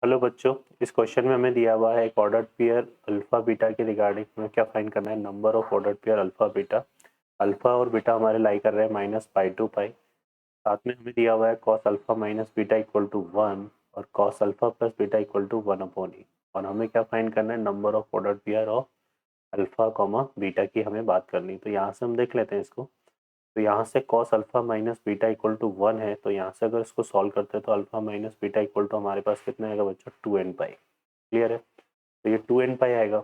Hello बच्चों, इस question में हमें दिया हुआ है एक ऑर्डर्ड पेयर अल्फा बीटा के रिगार्डिंग में क्या फाइंड करना है। Number of ordered pair alpha beta. Alpha और बीटा हमारे लाई कर रहे हैं -पाई टू पाई। साथ में हमें दिया हुआ है cos alpha minus beta equal to 1 और cos alpha plus beta equal to 1/e। और हमें क्या फाइंड करना है, number of ordered pair of alpha comma beta की हमें बात करनी है। तो यहाँ से हम देख लेते हैं इसको। तो यहाँ से cos alpha minus beta equal to 1 है, तो यहाँ से अगर इसको सॉल्व करते हैं तो alpha minus beta equal to हमारे पास कितना आएगा बच्चों, 2n पाई। क्लियर है, तो ये 2n पाई आएगा।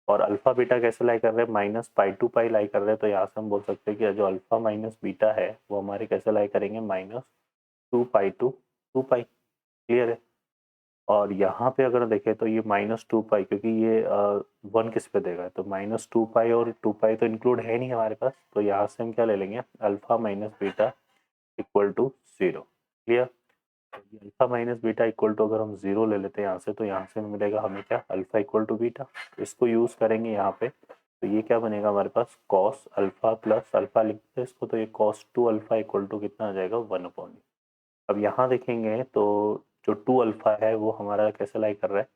और अल्फा बीटा कैसे लाई कर रहे हैं, -पाई टू पाई लाई कर रहे हैं। तो यहाँ से हम बोल सकते हैं कि जो अल्फा माइनस बीटा है वो हमारे कैसे लाई करेंगे, -2 पाई टू 2 पाई। क्लियर है। और यहाँ पे अगर देखें तो ये -2 पाई, क्योंकि ये 1 किस पे देगा, तो -2 पाई और 2 पाई तो इंक्लूड है नहीं हमारे पास। तो यहाँ से हम क्या ले लेंगे, alpha minus beta equal to 0। Clear. Alpha minus beta equal to अगर हम 0 ले लेते हैं यहाँ से, तो यहाँ से मिलेगा हमें क्या, अल्फा इक्वल टू बीटा। इसको यूज करेंगे यहाँ पे, तो ये क्या बनेगा हमारे पास, कॉस अल्फा प्लस अल्फा लिखते हैं इसको, तो ये कॉस 2 अल्फा इक्वल टू कितना आ जाएगा, 1/e। अब यहाँ देखेंगे तो जो 2 अल्फा है वो हमारा कैसे लाई कर रहा है,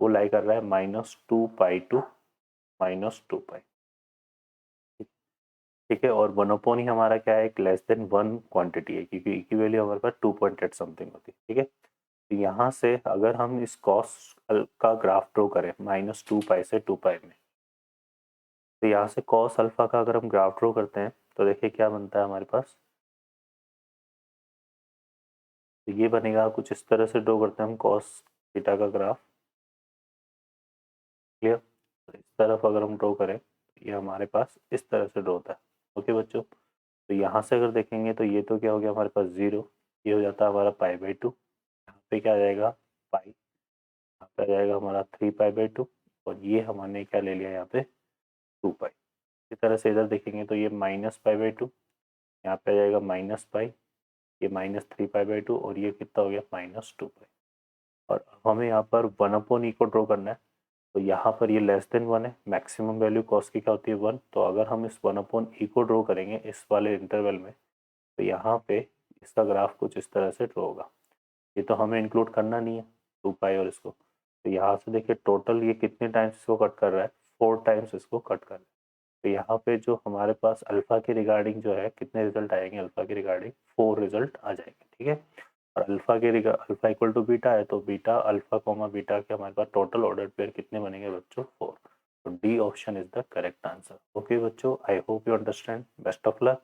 वो लाई कर रहा है -2 पाई टू -2 पाई। ठीक है। और 1/e हमारा क्या है, एक लेस देन 1 क्वांटिटी है, क्योंकि ई की वैल्यू हमारे पास 2.8 समथिंग होती है। ठीक है। तो यहाँ से अगर हम इस कॉस का ग्राफ ड्रॉ करें -2 पाई से 2 पाई में, तो यहाँ से कॉस अल्फा का अगर हम ग्राफ ड्रॉ करते हैं तो देखिए क्या बनता है हमारे पास। तो ये बनेगा कुछ इस तरह से ड्रॉ करते हैं हम कॉस बीटा का ग्राफ। क्लियर। तो इस तरफ अगर हम ड्रॉ करें, ये हमारे पास इस तरह से ड्रॉ होता है। ओके बच्चों। तो यहाँ से अगर देखेंगे तो ये तो क्या हो गया हमारे पास 0, ये हो जाता है हमारा π/2। यहाँ पे क्या आ जाएगा, पाई, यहाँ पे आ जाएगा हमारा 3π/2, और ये हमने क्या ले लिया यहाँ पे 2 पाई। इसी तरह से इधर देखेंगे तो ये -π/2, यहाँ पे आ जाएगा -पाई, ये -3π/2, और ये कितना हो गया, -2 पाई। और अब हमें यहाँ पर 1/e को ड्रॉ करना है। तो यहाँ पर ये लेस देन 1 है, मैक्सिमम वैल्यू कॉस की क्या होती है, 1। तो अगर हम इस 1/e को ड्रॉ करेंगे इस वाले इंटरवल में, तो यहाँ पे इसका ग्राफ कुछ इस तरह से ड्रॉ होगा। ये तो हमें इंक्लूड करना नहीं है 2 पाई और इसको। तो यहाँ से देखिए टोटल ये कितने टाइम्स इसको कट कर रहा है, 4 टाइम्स इसको कट कर रहा है। तो यहाँ पे जो हमारे पास अल्फा के रिगार्डिंग जो है कितने रिजल्ट आएंगे, अल्फा के रिगार्डिंग 4 रिजल्ट आ जाएंगे। ठीक है। और अल्फा इक्वल टू बीटा है, तो बीटा अल्फा कॉमा बीटा के हमारे पास टोटल ऑर्डर पेयर कितने बनेंगे बच्चों, 4। तो D option is the correct answer. Okay बच्चों, I hope you understand. Best of luck.